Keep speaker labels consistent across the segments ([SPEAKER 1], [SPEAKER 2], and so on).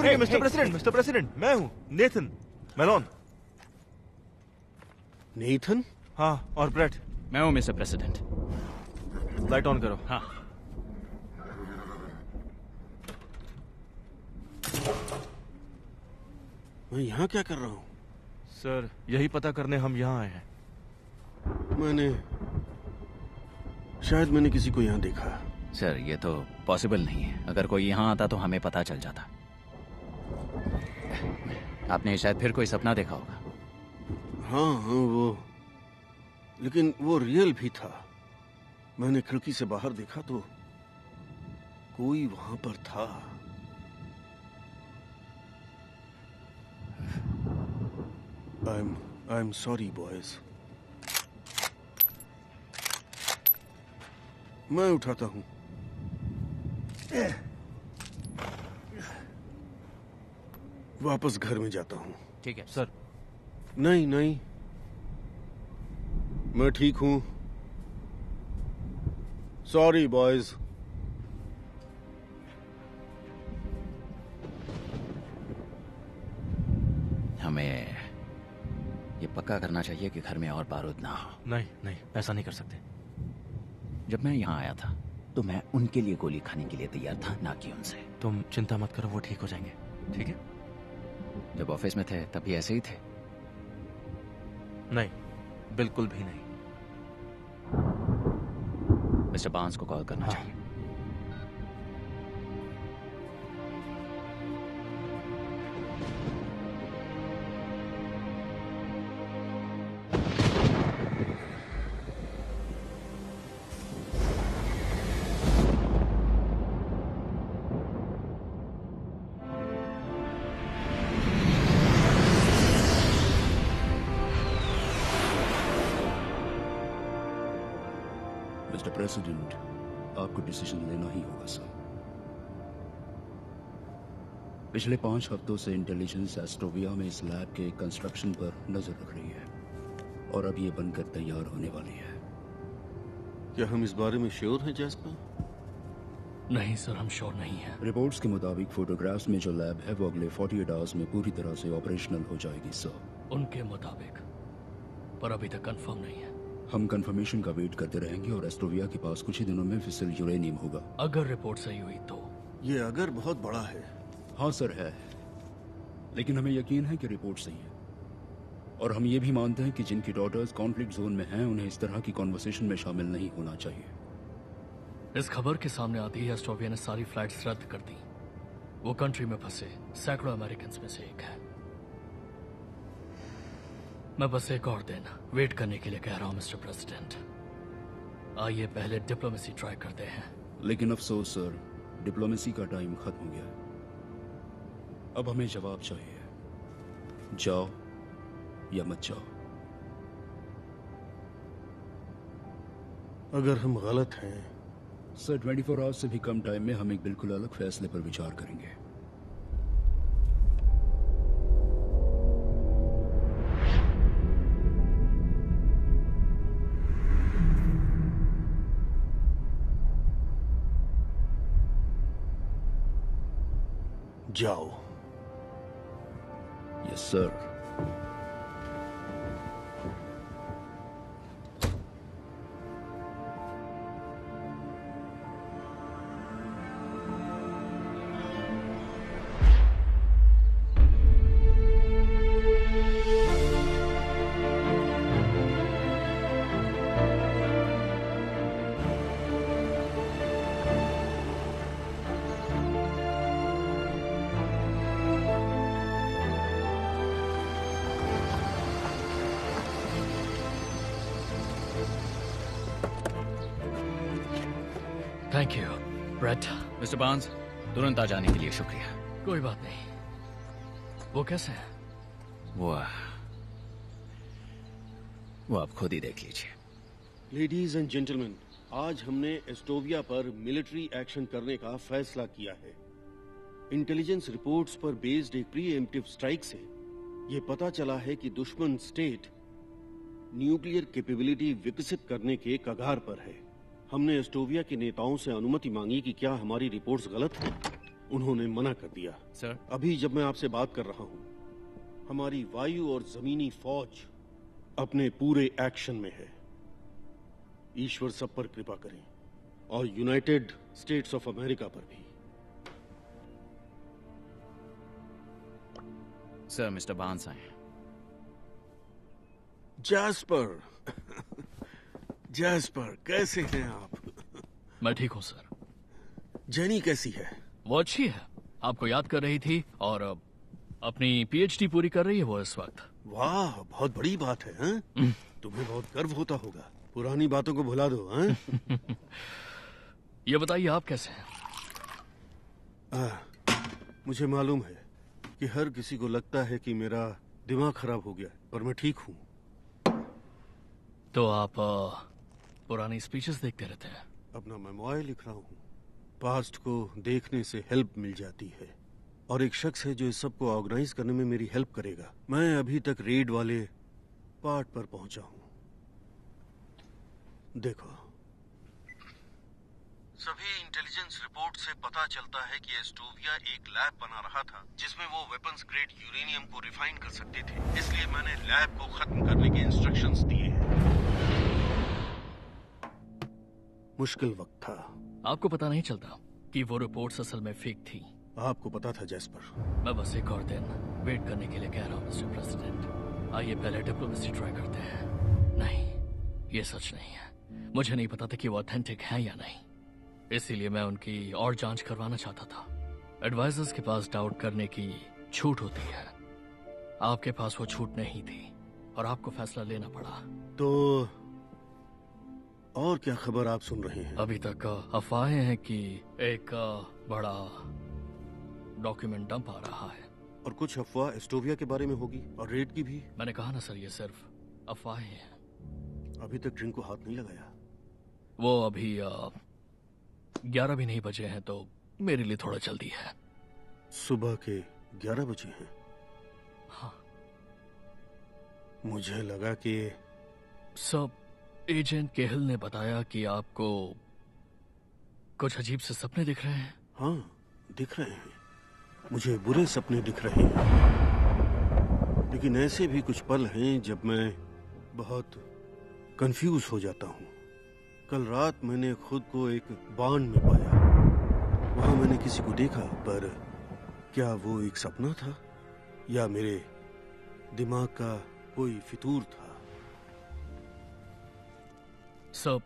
[SPEAKER 1] करेंगे mister president मैं हूँ नेथन मेलोन।
[SPEAKER 2] नेथन?
[SPEAKER 1] हाँ, और ब्रेट।
[SPEAKER 3] मैं हूँ मिस्टर प्रेसिडेंट।
[SPEAKER 1] लाइट ऑन करो।
[SPEAKER 3] हाँ।
[SPEAKER 2] मैं यहाँ क्या कर रहा हूँ?
[SPEAKER 1] सर, यही पता करने हम यहाँ आए हैं।
[SPEAKER 2] शायद मैंने किसी को यहाँ देखा।
[SPEAKER 3] सर, ये तो पॉसिबल नहीं है। अगर कोई यहाँ आता तो हमें पता चल जाता। आपने शायद फिर कोई सपना देखा होगा।
[SPEAKER 2] हाँ वो, लेकिन वो रियल भी था। मैंने खिड़की से बाहर देखा तो कोई वहां पर था। I am sorry boys. मैं उठाता हूं। वापस घर में जाता हूं।
[SPEAKER 3] ठीक है
[SPEAKER 1] सर।
[SPEAKER 2] नहीं, मैं ठीक हूं। Sorry boys.
[SPEAKER 3] हमें ये पक्का करना चाहिए कि घर में और बारूद ना हो।
[SPEAKER 1] नहीं, ऐसा नहीं कर सकते।
[SPEAKER 3] जब मैं यहाँ आया था तो मैं उनके लिए गोली खाने के लिए तैयार था, ना कि उनसे।
[SPEAKER 1] तुम चिंता मत करो, वो ठीक हो जाएंगे। ठीक है?
[SPEAKER 3] जब ऑफिस में थे तब भी ऐसे ही थे?
[SPEAKER 1] नहीं, बिल्कुल भी नहीं।
[SPEAKER 3] मिस्टर बार्न्स को कॉल करना चाहिए।
[SPEAKER 4] मिस्टर प्रेसिडेंट, आपको डिसीजन लेना ही होगा सर। पिछले 5 हफ्तों से इंटेलिजेंस एस्ट्रोविया में इस लैब के कंस्ट्रक्शन पर नजर रख रही है और अब ये बनकर तैयार होने वाली है।
[SPEAKER 2] क्या हम इस बारे में श्योर हैं जैस्पर?
[SPEAKER 5] नहीं सर, हम श्योर नहीं हैं।
[SPEAKER 4] रिपोर्ट्स के मुताबिक फोटोग्राफ्स में जो लैब है वो अगले 48 आवर्स में पूरी तरह से ऑपरेशनल हो जाएगी सर।
[SPEAKER 5] उनके मुताबिक, पर अभी तक कंफर्म नहीं है।
[SPEAKER 4] हम कंफर्मेशन का वेट करते रहेंगे और एस्ट्रोविया के पास कुछ ही दिनों में फिसल यूरेनियम होगा।
[SPEAKER 5] अगर रिपोर्ट सही हुई तो?
[SPEAKER 2] ये अगर बहुत बड़ा है।
[SPEAKER 4] हाँ सर है, लेकिन हमें यकीन है कि रिपोर्ट सही है। और हम ये भी मानते हैं कि जिनकी डॉटर्स कॉन्फ्लिक्ट जोन में हैं उन्हें इस तरह की कॉन्वर्सेशन में शामिल नहीं होना चाहिए।
[SPEAKER 5] इस खबर के सामने आते ही एस्ट्रोविया ने सारी फ्लाइट्स रद्द कर दी। वो कंट्री में फंसे सैकड़ों अमेरिकन में से एक है। मैं बस एक और दिन वेट करने के लिए कह रहा हूं मिस्टर प्रेसिडेंट। आइए पहले डिप्लोमेसी ट्राई करते हैं।
[SPEAKER 4] लेकिन अफसोस सर, डिप्लोमेसी का टाइम खत्म हो गया है। अब हमें जवाब चाहिए, जाओ या मत जाओ।
[SPEAKER 2] अगर हम गलत हैं
[SPEAKER 4] सर, 24 आवर्स से भी कम टाइम में हम एक बिल्कुल अलग फैसले पर विचार करेंगे।
[SPEAKER 2] जाओ।
[SPEAKER 4] Yes sir.
[SPEAKER 5] Thank you Brett.
[SPEAKER 3] Mister Barnes, तुरंत आ जाने के लिए शुक्रिया।
[SPEAKER 5] कोई बात नहीं। वो कैसे है?
[SPEAKER 3] वो आप खुद ही देख लीजिए।
[SPEAKER 2] लेडीज एंड जेंटलमैन, आज हमने एस्टोविया पर मिलिट्री एक्शन करने का फैसला किया है। इंटेलिजेंस रिपोर्ट्स पर बेस्ड एक प्रीएम्प्टिव स्ट्राइक से ये पता चला है कि दुश्मन स्टेट न्यूक्लियर कैपेबिलिटी विकसित करने के कगार पर है। हमने एस्टोविया के नेताओं से अनुमति मांगी कि क्या हमारी रिपोर्ट्स गलत हैं। उन्होंने मना कर दिया।
[SPEAKER 1] सर,
[SPEAKER 2] अभी जब मैं आपसे बात कर रहा हूं, हमारी वायु और जमीनी फौज अपने पूरे एक्शन में है। ईश्वर सब पर कृपा करें, और यूनाइटेड स्टेट्स ऑफ अमेरिका पर भी।
[SPEAKER 3] सर, मिस्टर बांस आए हैं।
[SPEAKER 2] जैस्पर जैस्पर, कैसे हैं आप?
[SPEAKER 5] मैं ठीक हूँ सर।
[SPEAKER 2] जेनी कैसी है?
[SPEAKER 5] वो अच्छी है, आपको याद कर रही थी और अपनी पीएचडी पूरी कर रही है वो इस वक्त।
[SPEAKER 2] वाह, बहुत बड़ी बात है, हैं? तुम्हें बहुत गर्व होता होगा। पुरानी बातों को भुला दो, हैं?
[SPEAKER 5] ये बताइए आप कैसे हैं?
[SPEAKER 2] मुझे मालूम है कि हर किसी को लगता है कि मेरा दिमाग खराब हो गया, पर मैं ठीक हूँ।
[SPEAKER 5] तो आप पुरानी स्पीचेस देखते रहते हैं?
[SPEAKER 2] अपना मेमोयर लिख रहा हूँ। पास्ट को देखने से हेल्प मिल जाती है, और एक शख्स है जो इस सब को ऑर्गेनाइज करने में मेरी हेल्प करेगा। मैं अभी तक रेड वाले पार्ट पर पहुंचा हूँ। देखो, सभी इंटेलिजेंस रिपोर्ट से पता चलता है कि एस्टोविया एक लैब बना रहा था जिसमें वो वेपन्स ग्रेड यूरेनियम को रिफाइन कर सकते थे। इसलिए मैंने लैब को खत्म करने के इंस्ट्रक्शंस दिए हैं। मुश्किल वक्त था।
[SPEAKER 5] आपको पता नहीं चलता कि वो रिपोर्ट्स असल में फेक थी?
[SPEAKER 2] आपको पता था जैस्पर?
[SPEAKER 5] मैं बस एक और दिन वेट करने के लिए कह रहा हूँ मिस्टर प्रेसिडेंट। आइए पहले डिप्लोमेसी ट्राई करते हैं। नहीं, ये सच नहीं है। मुझे नहीं पता था कि वो ऑथेंटिक है या नहीं, इसीलिए मैं उनकी और जांच करवाना चाहता था। एडवाइजर्स के पास डाउट करने की छूट होती है, आपके पास वो छूट नहीं थी और आपको फैसला लेना पड़ा।
[SPEAKER 2] तो और क्या खबर आप सुन रहे हैं?
[SPEAKER 5] अभी तक अफवाहें हैं कि एक बड़ा डॉक्यूमेंट डंप आ रहा है।
[SPEAKER 2] और कुछ अफवाह एस्टोविया के बारे में होगी, और रेड की भी।
[SPEAKER 5] मैंने कहा ना सर, ये सिर्फ अफवाहें हैं।
[SPEAKER 2] अभी तक ड्रिंक को हाथ नहीं लगाया।
[SPEAKER 5] वो अभी 11 भी नहीं बजे हैं, तो मेरे लिए थोड़ा जल्दी है।
[SPEAKER 2] सुबह के 11 बजे हैं?
[SPEAKER 5] हाँ।
[SPEAKER 2] मुझे लगा कि
[SPEAKER 5] सब एजेंट केहल ने बताया कि आपको कुछ अजीब से सपने दिख रहे हैं।
[SPEAKER 2] हाँ, दिख रहे हैं। मुझे बुरे सपने दिख रहे हैं, लेकिन ऐसे भी कुछ पल हैं जब मैं बहुत कंफ्यूज हो जाता हूँ। कल रात मैंने खुद को एक बांध में पाया। वहां मैंने किसी को देखा, पर क्या वो एक सपना था या मेरे दिमाग का कोई फितूर था?
[SPEAKER 5] सब,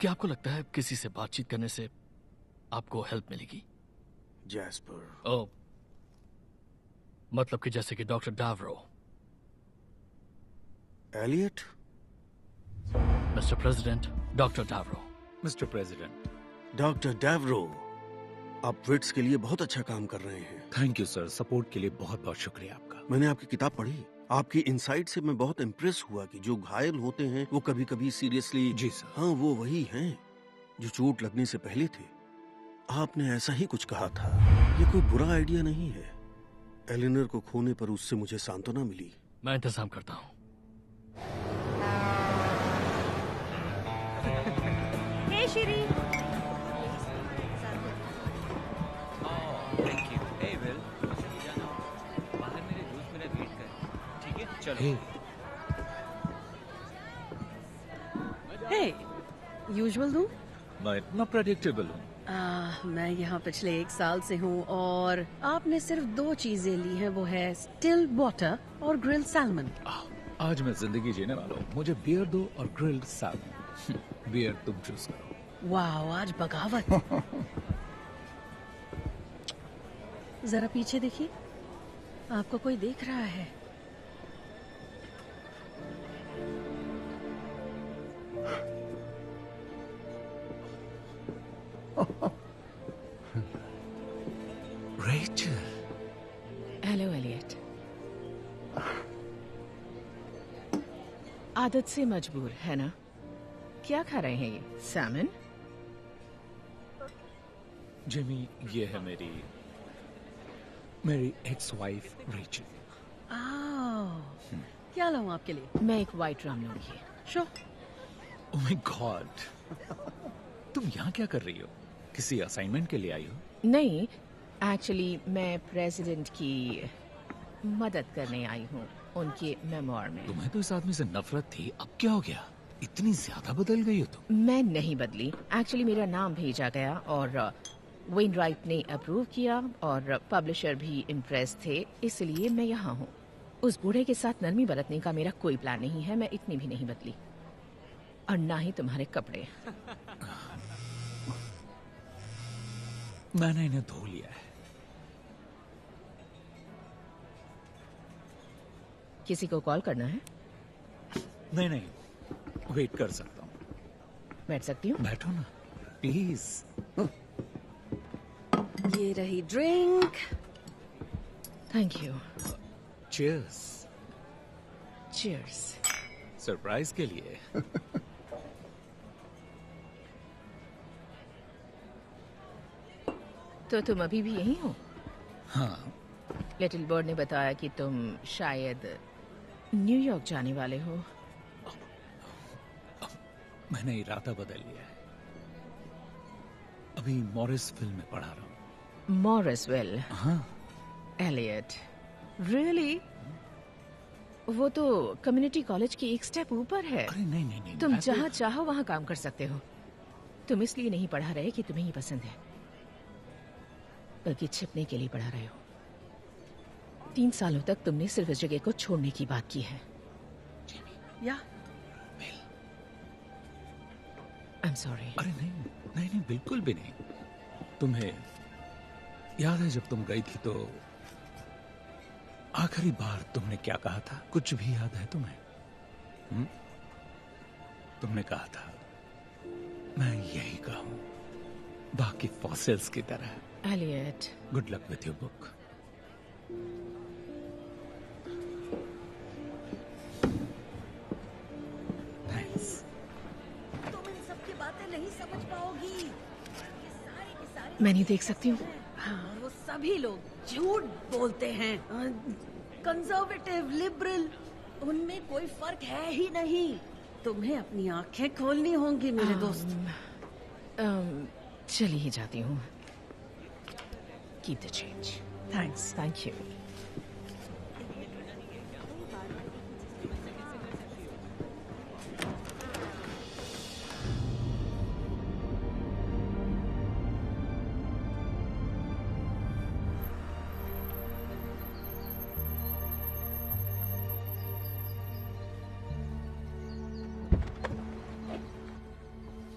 [SPEAKER 5] क्या आपको लगता है किसी से बातचीत करने से आपको हेल्प मिलेगी?
[SPEAKER 2] जैस्पर,
[SPEAKER 5] ओ, मतलब कि जैसे कि डॉक्टर डावरो।
[SPEAKER 2] एलियट?
[SPEAKER 5] मिस्टर प्रेसिडेंट, डॉक्टर डावरो।
[SPEAKER 3] Mister president.
[SPEAKER 2] डॉक्टर डैवरो, आप विट्स के लिए बहुत अच्छा काम कर रहे हैं।
[SPEAKER 3] थैंक यू सर, सपोर्ट के लिए बहुत बहुत शुक्रिया आपका।
[SPEAKER 2] मैंने आपकी किताब पढ़ी। आपकी इनसाइट से मैं बहुत इम्प्रेस हुआ कि जो घायल होते हैं वो कभी कभी सीरियसली।
[SPEAKER 3] जी सर।
[SPEAKER 2] हाँ, वो वही हैं जो चोट लगने से पहले थे। आपने ऐसा ही कुछ कहा था। ये कोई बुरा आइडिया नहीं है। एलिनर को खोने पर उससे मुझे सांत्वना मिली।
[SPEAKER 5] मैं इंतजाम करता हूँ।
[SPEAKER 6] Hey Shri.
[SPEAKER 7] Thank you. Hey Will, बाहर मेरे दोस्त मेरा वेट कर। ठीक है, चलो।
[SPEAKER 6] हे, यूजुअल दूं?
[SPEAKER 3] मैं इतना प्रेडिक्टेबल हूँ।
[SPEAKER 6] मैं यहाँ पिछले 1 साल से हूँ और आपने सिर्फ 2 चीजें ली हैं, वो है स्टिल वाटर और ग्रिल्ड सैल्मन।
[SPEAKER 3] आज मैं जिंदगी जीने वाला हूँ। मुझे बियर दो और ग्रिल्ड सैल्मन। बियर तुम चूज करो।
[SPEAKER 6] वाह, आज बगावत। जरा पीछे देखिए, आपको कोई देख रहा है।
[SPEAKER 3] रेचल।
[SPEAKER 8] Hello Elliot. आदत से मजबूर है ना? क्या खा रहे हैं ये? सैमन?
[SPEAKER 3] जिमी, ये है मेरी एक्स वाइफ रेचल।
[SPEAKER 6] क्या लाऊं आपके लिए?
[SPEAKER 8] मैं एक वाइट रम लूंगी।
[SPEAKER 6] शो।
[SPEAKER 3] ओह माय गॉड, तुम यहाँ क्या कर रही हो? किसी असाइनमेंट के लिए आई हो?
[SPEAKER 8] नहीं, एक्चुअली मैं प्रेसिडेंट की मदद करने आई हूँ उनके मेमोर में।
[SPEAKER 3] तुम्हें तो इस आदमी से नफरत थी, अब क्या हो गया? इतनी ज्यादा बदल गई हो तुम।
[SPEAKER 8] मैं नहीं बदली। एक्चुअली मेरा नाम भेजा गया और वेनराइट ने अप्रूव किया और पब्लिशर भी इम्प्रेस थे, इसलिए मैं यहाँ हूँ। उस बूढ़े के साथ नरमी बरतने का मेरा कोई प्लान नहीं है। मैं इतनी भी नहीं बदली, और ना ही तुम्हारे कपड़े।
[SPEAKER 3] मैंने इन्हें धो लिया है।
[SPEAKER 8] किसी को कॉल करना है?
[SPEAKER 3] नहीं नहीं, वेट कर सकता हूँ।
[SPEAKER 8] बैठ सकती हूँ?
[SPEAKER 3] बैठो ना प्लीज।
[SPEAKER 6] ये रही drink.
[SPEAKER 8] Thank you.
[SPEAKER 3] Cheers.
[SPEAKER 8] Cheers.
[SPEAKER 3] Surprise के लिए।
[SPEAKER 8] तो तुम अभी भी यहीं हो?
[SPEAKER 3] हाँ।
[SPEAKER 8] लिटिल बर्ड ने बताया कि तुम शायद न्यूयॉर्क जाने वाले हो।
[SPEAKER 3] मैंने इरादा बदल लिया है। अभी मॉरिस फिल्म में पढ़ा रहा हूँ।
[SPEAKER 8] मॉरिसवेल?
[SPEAKER 3] हाँ।
[SPEAKER 8] एलियट? रियली? वो तो कम्युनिटी कॉलेज के एक स्टेप ऊपर है।
[SPEAKER 3] अरे नहीं नहीं नहीं,
[SPEAKER 8] तुम जहाँ चाहो वहाँ काम कर सकते हो। तुम इसलिए नहीं पढ़ा रहे कि तुम्हें ये पसंद है, बल्कि छिपने के लिए पढ़ा रहे हो। 3 सालों तक तुमने सिर्फ इस जगह को छोड़ने की बात की है।
[SPEAKER 6] या
[SPEAKER 8] आई एम सॉरी।
[SPEAKER 3] अरे नहीं नहीं नहीं, बिल्कुल भी नहीं। तुम्हें याद है जब तुम गई थी तो आखिरी बार तुमने क्या कहा था? कुछ भी याद है तुम्हें? तुमने कहा था मैं यही कहूं, बाकी फॉसिल्स की तरह।
[SPEAKER 8] Elliot,
[SPEAKER 3] good luck with your book. Thanks.
[SPEAKER 6] तुम इन सब की बातें नहीं समझ पाओगी। ये सारे के सारे
[SPEAKER 8] मैं नहीं देख सकती हूँ।
[SPEAKER 6] हाँ, वो सभी लोग झूठ बोलते हैं। कंजर्वेटिव, लिबरल, उनमें कोई फर्क है ही नहीं। तुम्हें अपनी आंखें खोलनी होंगी मेरे दोस्त।
[SPEAKER 8] चली ही जाती हूँ। Keep the change.
[SPEAKER 6] Thanks.
[SPEAKER 8] Thank you.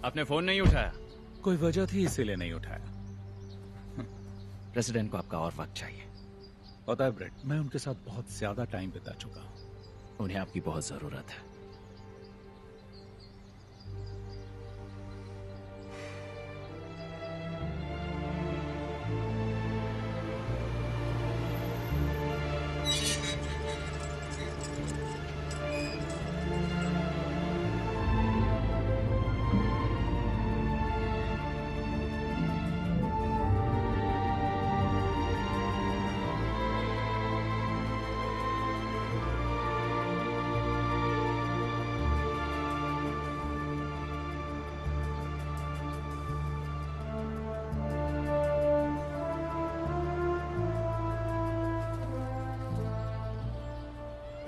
[SPEAKER 7] आपने फोन नहीं उठाया?
[SPEAKER 3] कोई वजह थी इसीलिए नहीं उठाया।
[SPEAKER 5] प्रेसिडेंट को आपका और वक्त चाहिए।
[SPEAKER 3] पता है ब्रेट, मैं उनके साथ बहुत ज्यादा टाइम बिता चुका हूं।
[SPEAKER 5] उन्हें आपकी बहुत जरूरत है।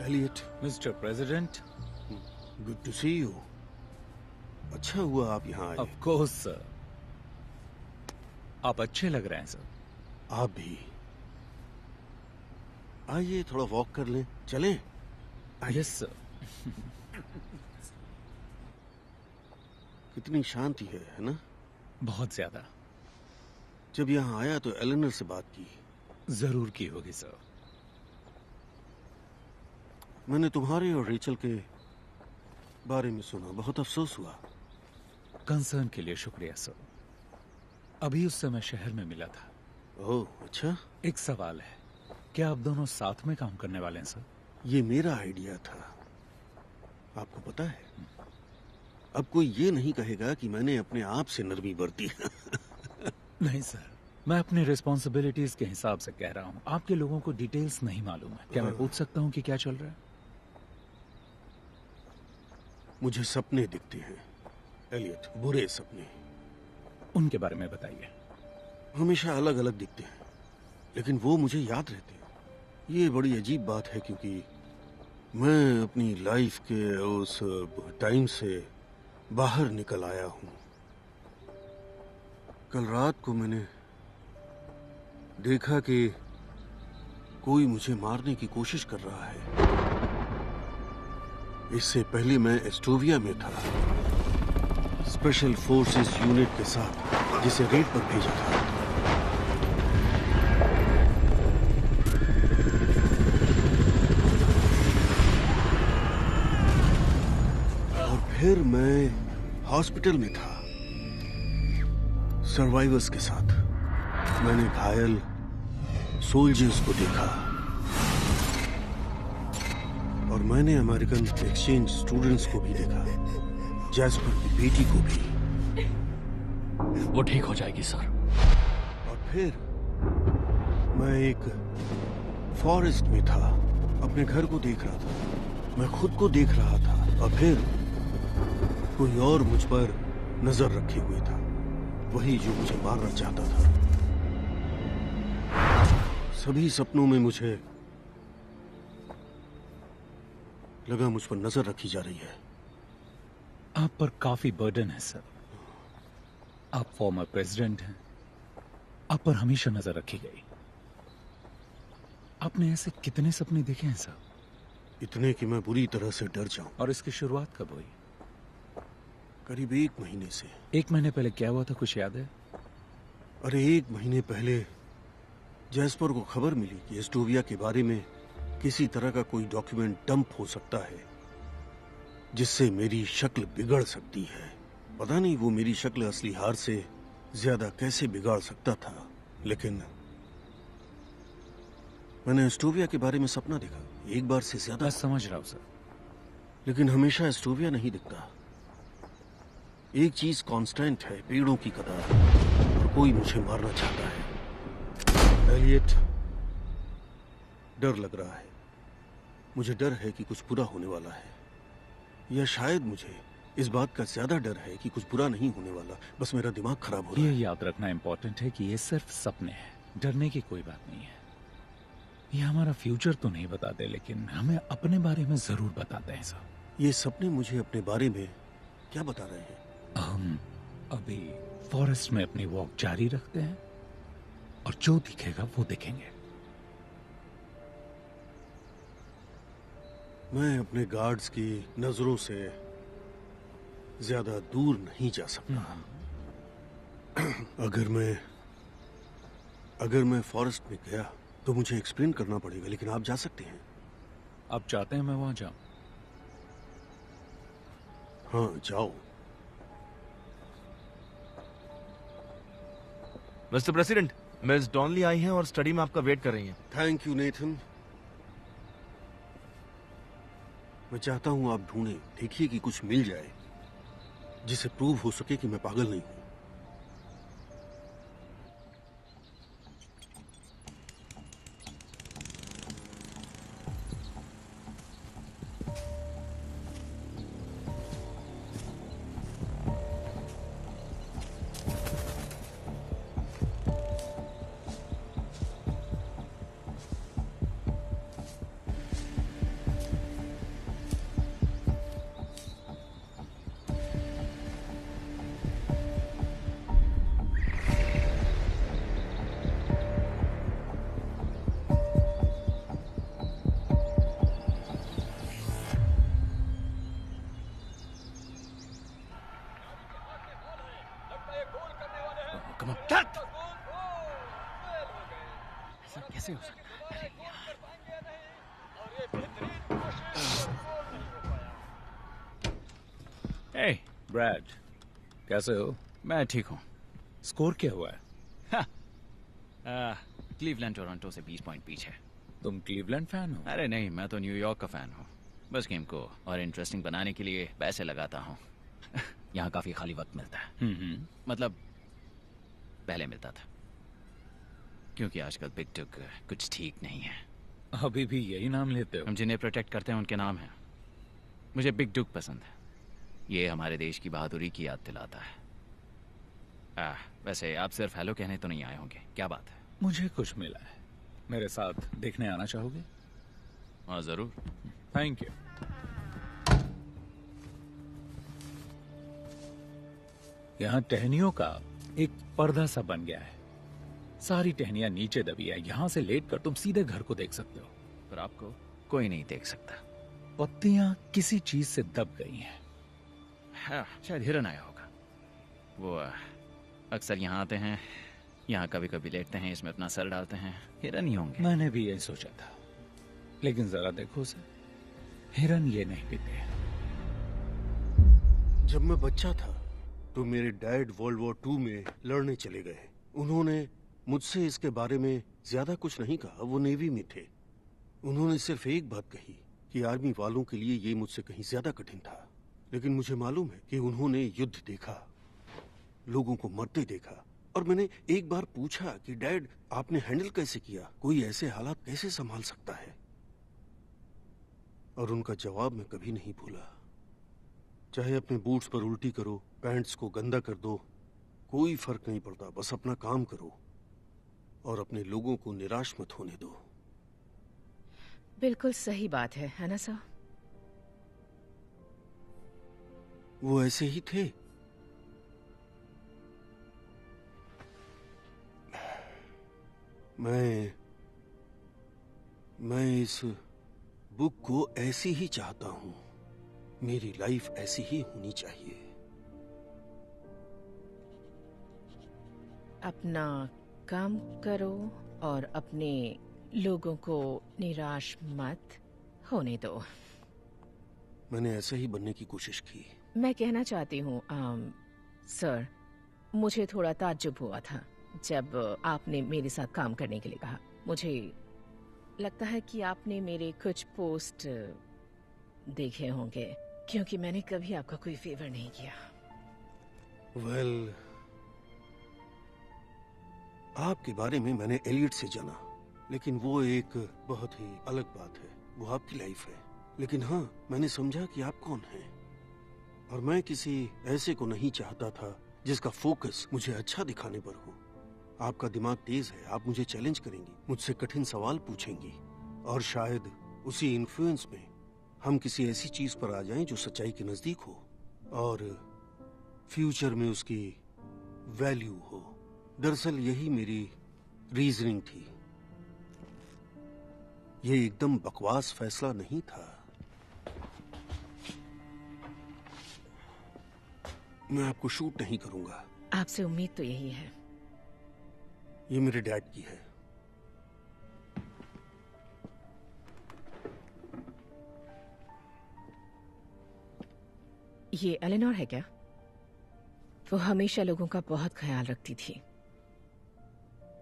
[SPEAKER 2] Elliot,
[SPEAKER 3] mister President,
[SPEAKER 2] good to see you. अच्छा हुआ आप यहाँ आए।
[SPEAKER 3] Of course sir. आप अच्छे लग रहे हैं सर।
[SPEAKER 2] आप भी। आइए थोड़ा वॉक कर लें। चलें?
[SPEAKER 3] Yes sir.
[SPEAKER 2] कितनी शांति है ना?
[SPEAKER 3] बहुत ज्यादा।
[SPEAKER 2] जब यहाँ आया तो एलेनर से बात की।
[SPEAKER 3] जरूर की होगी सर।
[SPEAKER 2] मैंने तुम्हारे और रेचल के बारे में सुना, बहुत अफसोस हुआ।
[SPEAKER 3] कंसर्न के लिए शुक्रिया सर। अभी उस समय शहर में मिला था।
[SPEAKER 2] ओह अच्छा।
[SPEAKER 3] एक सवाल है, क्या आप दोनों साथ में काम करने वाले हैं सर?
[SPEAKER 2] ये मेरा आइडिया था, आपको पता है। अब कोई ये नहीं कहेगा कि मैंने अपने आप से नरमी बरती।
[SPEAKER 3] नहीं सर, मैं अपनी रिस्पॉन्सिबिलिटीज के हिसाब से कह रहा हूँ। आपके लोगों को डिटेल्स नहीं मालूम है। क्या मैं पूछ सकता हूँ कि क्या चल रहा है?
[SPEAKER 2] मुझे सपने दिखते हैं एलियट, बुरे सपने।
[SPEAKER 3] उनके बारे में बताइए।
[SPEAKER 2] हमेशा अलग अलग दिखते हैं। लेकिन वो मुझे याद रहते। ये बड़ी अजीब बात है क्योंकि मैं अपनी लाइफ के उस टाइम से बाहर निकल आया हूं। कल रात को मैंने देखा कि कोई मुझे मारने की कोशिश कर रहा है। इससे पहले मैं एस्टोविया में था, स्पेशल फोर्सेस यूनिट के साथ, जिसे रेड पर भेजा था। और फिर मैं हॉस्पिटल में था, सर्वाइवर्स के साथ। मैंने घायल सोल्जर्स को देखा और मैंने अमेरिकन एक्सचेंज स्टूडेंट्स को भी देखा, जैस्पर की बेटी को भी।
[SPEAKER 5] वो ठीक हो जाएगी सर।
[SPEAKER 2] और फिर मैं एक फॉरेस्ट में था, अपने घर को देख रहा था, मैं खुद को देख रहा था। और फिर कोई और मुझ पर नजर रखे हुए था, वही जो मुझे मारना चाहता था। सभी सपनों में मुझे लगा मुझ पर नजर रखी जा रही है।
[SPEAKER 3] आप पर काफी बर्डन है सर। आप फॉर्मर प्रेसिडेंट हैं, आप पर हमेशा नजर रखी गई। आपने ऐसे कितने सपने देखे हैं सर?
[SPEAKER 2] इतने कि मैं बुरी तरह से डर जाऊं।
[SPEAKER 3] और इसकी शुरुआत कब हुई?
[SPEAKER 2] करीब 1 महीने से।
[SPEAKER 3] 1 महीने पहले क्या हुआ था, कुछ याद है?
[SPEAKER 2] अरे 1 महीने पहले जैस्पर को खबर मिली कि एस्टोविया के बारे में किसी तरह का कोई डॉक्यूमेंट डंप हो सकता है, जिससे मेरी शक्ल बिगड़ सकती है। पता नहीं वो मेरी शक्ल असली हार से ज्यादा कैसे बिगाड़ सकता था, लेकिन मैंने एस्टोविया के बारे में सपना देखा, एक बार से ज्यादा।
[SPEAKER 3] मैं समझ रहा हूं सर,
[SPEAKER 2] लेकिन हमेशा एस्टोविया नहीं दिखता। एक चीज कांस्टेंट है, पेड़ों की कतार, और कोई मुझे मारना चाहता है। एलियट, डर लग रहा है। मुझे डर है कि कुछ बुरा होने वाला है, या शायद मुझे इस बात का ज्यादा डर है कि कुछ बुरा नहीं होने वाला, बस मेरा दिमाग खराब हो रहा
[SPEAKER 3] ये
[SPEAKER 2] है।
[SPEAKER 3] याद रखना इम्पोर्टेंट है कि ये सिर्फ सपने हैं, डरने की कोई बात नहीं है। ये हमारा फ्यूचर तो नहीं बताते, लेकिन हमें अपने बारे में जरूर बताते हैं सर।
[SPEAKER 2] ये सपने मुझे अपने बारे में क्या बता रहे हैं?
[SPEAKER 3] हम अभी फॉरेस्ट में अपनी वॉक जारी रखते हैं और जो दिखेगा वो देखेंगे।
[SPEAKER 2] मैं अपने गार्ड्स की नजरों से ज्यादा दूर नहीं जा सकता। अगर मैं फॉरेस्ट में गया तो मुझे एक्सप्लेन करना पड़ेगा, लेकिन आप जा सकते हैं।
[SPEAKER 3] आप चाहते हैं मैं वहां जाऊं?
[SPEAKER 2] हाँ, जाओ।
[SPEAKER 1] मिस्टर प्रेसिडेंट, मिस डॉनली आई हैं और स्टडी में आपका वेट कर रही हैं।
[SPEAKER 2] Thank you Nathan. मैं चाहता हूं आप ढूंढें, देखिए कि कुछ मिल जाए जिसे प्रूव हो सके कि मैं पागल नहीं हूं।
[SPEAKER 5] ऐसा कैसे हो सकता है?
[SPEAKER 3] हे ब्रैड, कैसे हो?
[SPEAKER 7] मैं ठीक हूँ।
[SPEAKER 3] स्कोर क्या हुआ है?
[SPEAKER 7] क्लीवलैंड टोरंटो से 20 पॉइंट पीछे।
[SPEAKER 3] तुम क्लीवलैंड फैन हो?
[SPEAKER 7] अरे नहीं, मैं तो न्यूयॉर्क का फैन हूँ। बस गेम को और इंटरेस्टिंग बनाने के लिए पैसे लगाता हूँ। यहाँ काफी खाली वक्त मिलता है। मतलब पहले मिलता था, क्योंकि आजकल बिग डुग कुछ ठीक नहीं है।
[SPEAKER 3] अभी भी यही नाम लेते हो?
[SPEAKER 7] हम जिन्हें प्रोटेक्ट करते हैं उनके नाम हैं। मुझे बिग डुग पसंद है, ये हमारे देश की बहादुरी की याद दिलाता है। वैसे आप सिर्फ हेलो कहने तो नहीं आए होंगे, क्या बात है?
[SPEAKER 3] मुझे कुछ मिला है, मेरे साथ देखने आना चाहोगे?
[SPEAKER 7] हाँ जरूर।
[SPEAKER 3] Thank you. यहाँ टहनियों का एक पर्दा सा बन गया है। सारी टहनियां नीचे दबी है। यहाँ से लेटकर तुम सीधे घर को देख सकते हो।
[SPEAKER 7] पर आपको कोई नहीं देख सकता।
[SPEAKER 3] पत्तियां किसी चीज से दब गई हैं।
[SPEAKER 7] हाँ, शायद हिरन आया होगा। वो अक्सर यहाँ आते हैं, यहाँ कभी कभी लेटते हैं, इसमें अपना सर डालते हैं। हिरन ही होंगे।
[SPEAKER 3] मैंने भी यही सोचा था, लेकिन जरा देखो उसे, हिरन ये नहीं पीते।
[SPEAKER 2] जब मैं बच्चा था तो मेरे डैड वर्ल्ड वॉर 2 में लड़ने चले गए। उन्होंने मुझसे इसके बारे में ज्यादा कुछ नहीं कहा। वो नेवी में थे। उन्होंने सिर्फ एक बात कही कि आर्मी वालों के लिए ये मुझसे कहीं ज्यादा कठिन था। लेकिन मुझे मालूम है कि उन्होंने युद्ध देखा, लोगों को मरते देखा। और मैंने एक बार पूछा कि डैड, आपने हैंडल कैसे किया? कोई ऐसे हालात कैसे संभाल सकता है? और उनका जवाब मैं कभी नहीं भूला। चाहे अपने बूट्स पर उल्टी करो, पैंट्स को गंदा कर दो, कोई फर्क नहीं पड़ता। बस अपना काम करो और अपने लोगों को निराश मत होने दो।
[SPEAKER 8] बिल्कुल सही बात है ना सर?
[SPEAKER 2] वो ऐसे ही थे। मैं इस बुक को ऐसी ही चाहता हूं। मेरी लाइफ ऐसी ही होनी चाहिए।
[SPEAKER 8] अपना काम करो और अपने लोगों को निराश मत होने दो।
[SPEAKER 2] मैंने ऐसे ही बनने की कोशिश की।
[SPEAKER 8] मैं कहना चाहती हूँ सर, मुझे थोड़ा ताज्जुब हुआ था जब आपने मेरे साथ काम करने के लिए कहा। मुझे लगता है कि आपने मेरे कुछ पोस्ट देखे होंगे, क्योंकि मैंने कभी आपका कोई फेवर नहीं किया।
[SPEAKER 2] वेल, आपके बारे में मैंने एलियट से जाना, लेकिन वो एक बहुत ही अलग बात है। वो आपकी लाइफ है। लेकिन हाँ, मैंने समझा कि आप कौन हैं। और मैं किसी ऐसे को नहीं चाहता था जिसका फोकस मुझे अच्छा दिखाने पर हो। आपका दिमाग तेज है। आप मुझे चैलेंज करेंगी, मुझसे कठिन सवाल पूछेंगी, और शायद उसी इन्फ्लुएंस में हम किसी ऐसी चीज पर आ जाएं जो सच्चाई के नजदीक हो और फ्यूचर में उसकी वैल्यू हो। दरअसल यही मेरी रीजनिंग थी। ये एकदम बकवास फैसला नहीं था। मैं आपको शूट नहीं करूंगा।
[SPEAKER 8] आपसे उम्मीद तो यही है।
[SPEAKER 2] ये मेरे डैड की है।
[SPEAKER 8] ये एलेनोर है क्या? वो हमेशा लोगों का बहुत ख्याल रखती थी,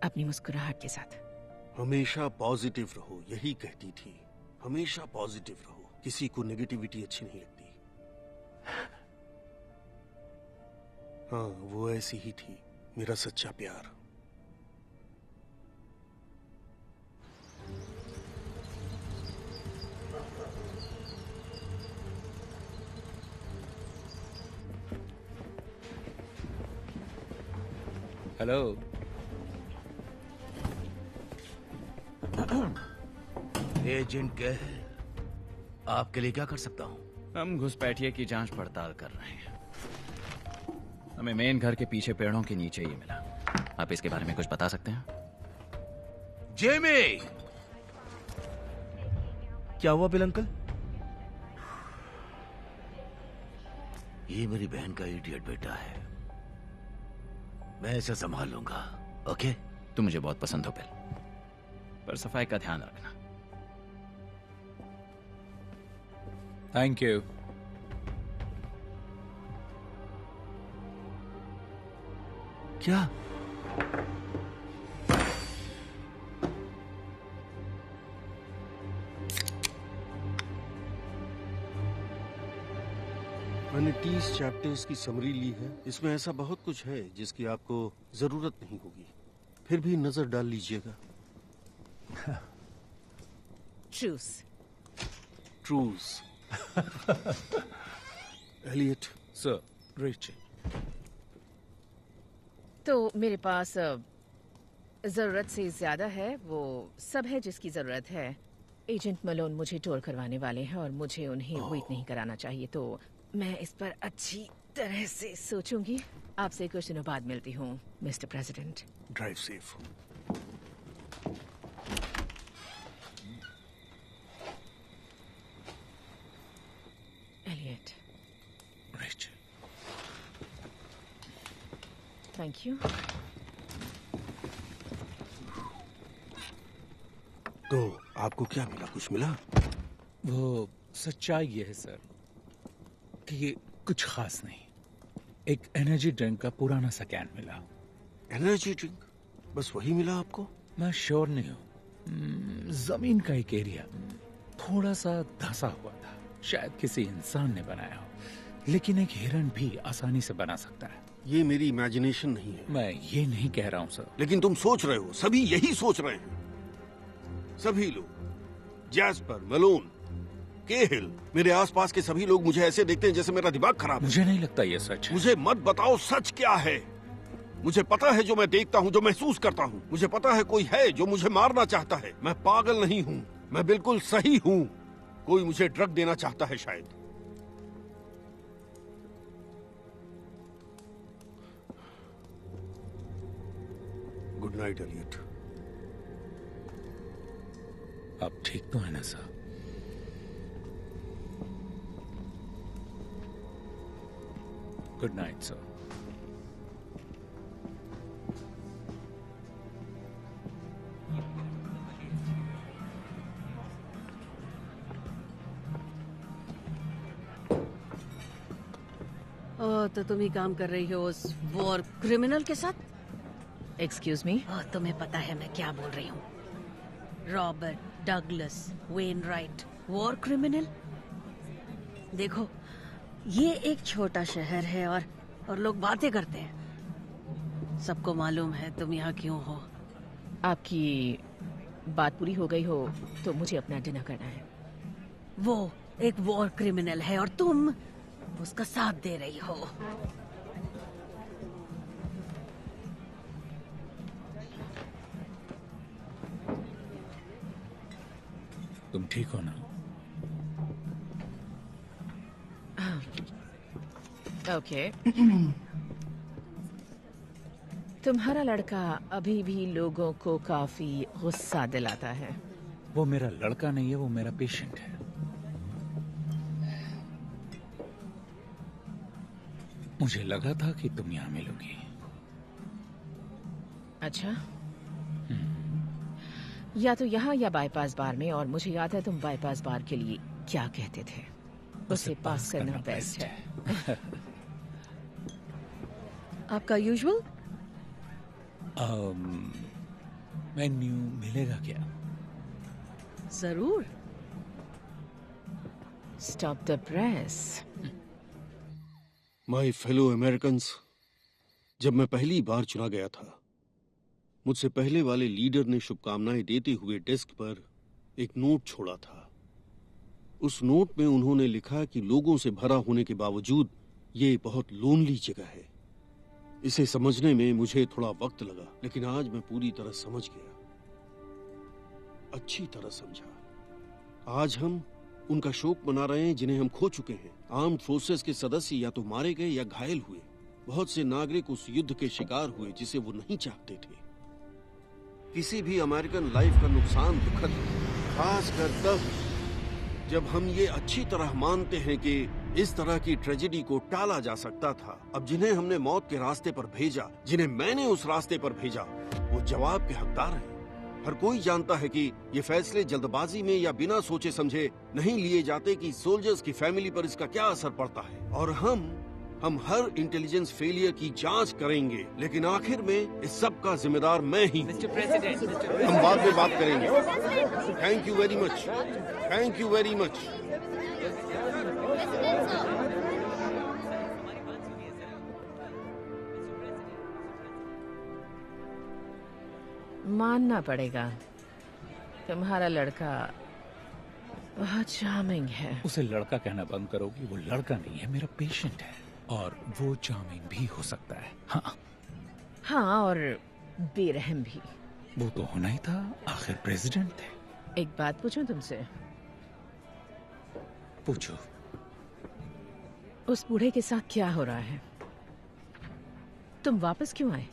[SPEAKER 8] अपनी मुस्कुराहट के साथ।
[SPEAKER 2] हमेशा पॉजिटिव रहो, यही कहती थी। हमेशा पॉजिटिव रहो। किसी को नेगेटिविटी अच्छी नहीं लगती। हाँ, वो ऐसी ही थी, मेरा सच्चा प्यार।
[SPEAKER 3] हेलो।
[SPEAKER 7] एजेंट के आपके लिए क्या कर सकता हूँ? हम घुसपैठिए की जांच पड़ताल कर रहे हैं। हमें मेन घर के पीछे पेड़ों के नीचे ही मिला। आप इसके बारे में कुछ बता सकते हैं?
[SPEAKER 1] जेमी! क्या हुआ बिल अंकल?
[SPEAKER 7] ये मेरी बहन का इडियट बेटा है। मैं इसे संभाल लूंगा, ओके? तुम मुझे बहुत पसंद हो बिल, पर सफाई का ध्यान रखना।
[SPEAKER 3] Thank you.
[SPEAKER 2] क्या? मैंने 30 चैप्टर्स की समरी ली है। इसमें ऐसा बहुत कुछ है जिसकी आपको जरूरत नहीं होगी। फिर भी नजर डाल लीजिएगा।
[SPEAKER 8] Truce.
[SPEAKER 2] Truce. Elliot.
[SPEAKER 3] Sir, Rich.
[SPEAKER 8] तो मेरे पास जरूरत से ज्यादा है, वो सब है जिसकी जरूरत है। एजेंट मलोन मुझे टोर करवाने वाले हैं और मुझे उन्हें वेट नहीं कराना चाहिए, तो मैं इस पर अच्छी तरह से सोचूंगी। आपसे कुछ दिनों बाद मिलती हूँ, Mister President.
[SPEAKER 2] Drive safe.
[SPEAKER 8] Elliot.
[SPEAKER 3] Rachel.
[SPEAKER 8] Thank you.
[SPEAKER 2] तो आपको क्या मिला? कुछ मिला?
[SPEAKER 3] वो सच्चाई ये है सर कि ये कुछ खास नहीं। एक एनर्जी ड्रिंक का पुराना सा कैन मिला।
[SPEAKER 2] Energy drink? बस वही मिला आपको?
[SPEAKER 3] मैं श्योर नहीं हूँ। जमीन का एक एरिया थोड़ा सा धंसा हुआ था, शायद किसी इंसान ने बनाया हो, लेकिन एक हिरन भी आसानी से बना सकता है।
[SPEAKER 2] ये मेरी इमेजिनेशन नहीं है।
[SPEAKER 3] मैं ये नहीं कह रहा हूँ सर।
[SPEAKER 2] लेकिन तुम सोच रहे हो, सभी यही सोच रहे हैं। सभी लोग, जैस्पर, मलोन, केहिल, मेरे आसपास के सभी लोग मुझे ऐसे देखते हैं जैसे मेरा दिमाग खराब है।
[SPEAKER 3] मुझे नहीं लगता ये सच है।
[SPEAKER 2] मुझे मत बताओ सच क्या है। मुझे पता है जो मैं देखता हूँ, जो महसूस करता हूँ। मुझे पता है कोई है जो मुझे मारना चाहता है। मैं पागल नहीं हूँ, मैं बिल्कुल सही हूँ। कोई मुझे ड्रग देना चाहता है शायद। Good night Elliot.
[SPEAKER 3] आप ठीक तो है ना सर? Good night sir.
[SPEAKER 6] तो तुम ही काम कर रही हो उस वॉर क्रिमिनल के साथ?
[SPEAKER 8] Excuse me?
[SPEAKER 6] तुम्हें पता है मैं क्या बोल रही हूँ? Robert Douglas Wainwright, war criminal. देखो, ये एक छोटा शहर है और लोग बातें करते हैं। सबको मालूम है तुम यहाँ क्यों हो।
[SPEAKER 8] आपकी बात पूरी हो गई हो तो मुझे अपना डिनर करना है।
[SPEAKER 6] वो एक वॉर क्रिमिनल है और तुम उसका साथ दे रही हो।
[SPEAKER 3] तुम ठीक हो ना?
[SPEAKER 8] ओके। तुम्हारा लड़का अभी भी लोगों को काफी गुस्सा दिलाता है।
[SPEAKER 3] वो मेरा लड़का नहीं है, वो मेरा पेशेंट है। मुझे लगा था कि तुम यहां मिलोगी।
[SPEAKER 8] अच्छा, या तो यहाँ या बाईपास बार में। और मुझे याद है तुम बाईपास बार के लिए क्या कहते थे, उसे पास करना बेस्ट है।
[SPEAKER 6] आपका यूजुअल
[SPEAKER 3] मेन्यू मिलेगा क्या?
[SPEAKER 6] जरूर।
[SPEAKER 8] Stop the press.
[SPEAKER 2] My fellow Americans, जब मैं पहली बार चुना गया था, मुझसे पहले वाले लीडर ने शुभकामनाएं देते हुए डेस्क पर एक नोट छोड़ा था। उस नोट में उन्होंने लिखा कि लोगों से भरा होने के बावजूद ये बहुत लोनली जगह है। इसे समझने में मुझे थोड़ा वक्त लगा, लेकिन आज मैं पूरी तरह समझ गया, अच्छी तरह समझा। आज हम उनका शोक मना रहे हैं जिन्हें हम खो चुके हैं। आर्म्ड फोर्सेस के सदस्य या तो मारे गए या घायल हुए। बहुत से नागरिक उस युद्ध के शिकार हुए जिसे वो नहीं चाहते थे। किसी भी अमेरिकन लाइफ का नुकसान दुखद है, खासकर तब जब हम ये अच्छी तरह मानते हैं कि इस तरह की ट्रेजेडी को टाला जा सकता था। अब जिन्हें हमने मौत के रास्ते पर भेजा, जिन्हें मैंने उस रास्ते पर भेजा, वो जवाब के हकदार हैं। हर कोई जानता है कि ये फैसले जल्दबाजी में या बिना सोचे समझे नहीं लिए जाते कि सोल्जर्स की फैमिली पर इसका क्या असर पड़ता है। और हम हर इंटेलिजेंस फेलियर की जांच करेंगे, लेकिन आखिर में इस सब का जिम्मेदार मैं ही हूँ। हम बाद में बात करेंगे। Thank you very much, thank you very much.
[SPEAKER 8] मानना पड़ेगा, तुम्हारा लड़का बहुत चार्मिंग है।
[SPEAKER 3] उसे लड़का कहना बंद करोगी? वो लड़का नहीं है, मेरा पेशेंट है, और वो चार्मिंग भी हो सकता है। हाँ,
[SPEAKER 8] हाँ, और बेरहम भी।
[SPEAKER 3] वो तो होना ही था, आखिर प्रेसिडेंट थे।
[SPEAKER 8] एक बात पूछूं तुमसे?
[SPEAKER 3] पूछो।
[SPEAKER 8] उस बूढ़े के साथ क्या हो रहा है? तुम वापस क्यों आए?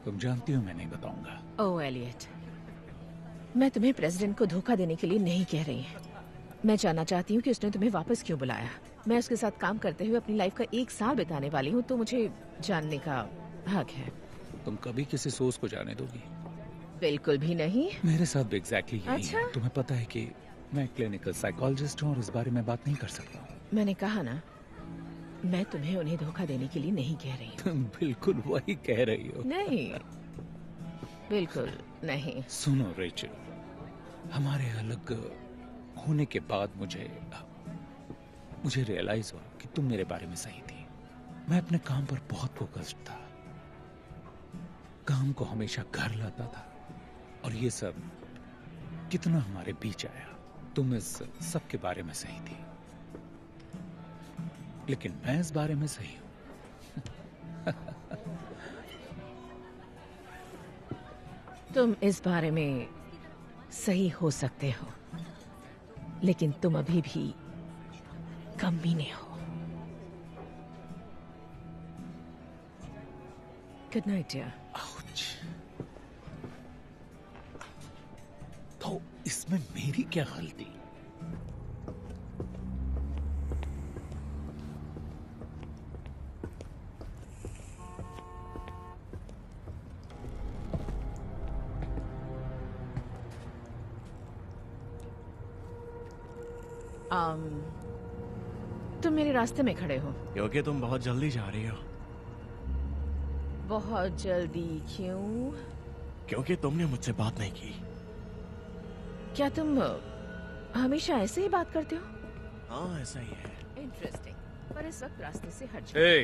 [SPEAKER 3] तुम जानती हो मैं नहीं बताऊंगा।
[SPEAKER 8] ओह एलियट, मैं तुम्हें प्रेसिडेंट को धोखा देने के लिए नहीं कह रही। मैं जानना चाहती हूँ कि उसने तुम्हें वापस क्यों बुलाया। मैं उसके साथ काम करते हुए अपनी लाइफ का 1 साल बिताने वाली हूँ, तो मुझे जानने का हक है।
[SPEAKER 3] तुम कभी किसी सोर्स को जाने दोगी?
[SPEAKER 8] बिल्कुल भी नहीं।
[SPEAKER 3] मेरे साथ भी एग्जैक्टली यही
[SPEAKER 8] अच्छा?
[SPEAKER 3] है। तुम्हें पता है कि मैं क्लिनिकल साइकोलॉजिस्ट हूँ और इस बारे में बात नहीं कर सकता हूँ।
[SPEAKER 8] मैंने कहा ना, मैं तुम्हें उन्हें धोखा देने के लिए नहीं कह रही हूँ।
[SPEAKER 3] तुम बिल्कुल वही कह रही हो।
[SPEAKER 8] नहीं, बिल्कुल नहीं।
[SPEAKER 3] सुनो रेचल, हमारे अलग होने के बाद मुझे रियलाइज हुआ कि तुम मेरे बारे में सही थी। मैं अपने काम पर बहुत फोकस्ड था, काम को हमेशा घर लाता था, और ये सब कितना हमारे बीच आया। तुम इस सब के बारे में सही थी, लेकिन मैं इस बारे में सही हूं।
[SPEAKER 8] तुम इस बारे में सही हो सकते हो, लेकिन तुम अभी भी कमीने हो। Good night dear.
[SPEAKER 3] आउच। तो इसमें मेरी क्या गलती?
[SPEAKER 8] तुम मेरे रास्ते में खड़े हो।
[SPEAKER 1] क्योंकि तुम बहुत जल्दी जा रही हो।
[SPEAKER 8] बहुत जल्दी क्यों?
[SPEAKER 1] क्योंकि तुमने मुझसे बात नहीं की।
[SPEAKER 8] क्या तुम हमेशा ऐसे ही बात करते हो?
[SPEAKER 1] हाँ, ऐसा ही है।
[SPEAKER 8] इंटरेस्टिंग। पर इस वक्त रास्ते से हट जाओ।
[SPEAKER 3] हे,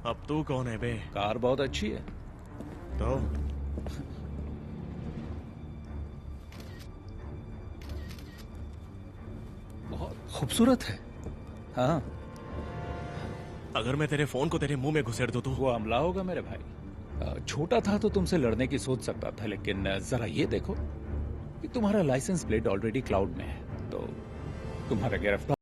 [SPEAKER 1] अब तू कौन है बे?
[SPEAKER 3] कार बहुत अच्छी है।
[SPEAKER 1] तो
[SPEAKER 3] बहुत खूबसूरत है। हाँ,
[SPEAKER 1] अगर मैं तेरे फोन को तेरे मुंह में घुसेड़ दूं तो?
[SPEAKER 3] वो हमला होगा मेरे भाई। छोटा था तो तुमसे लड़ने की सोच सकता था, लेकिन जरा ये देखो कि तुम्हारा लाइसेंस प्लेट ऑलरेडी क्लाउड में है, तो तुम्हारा गिरफ्तार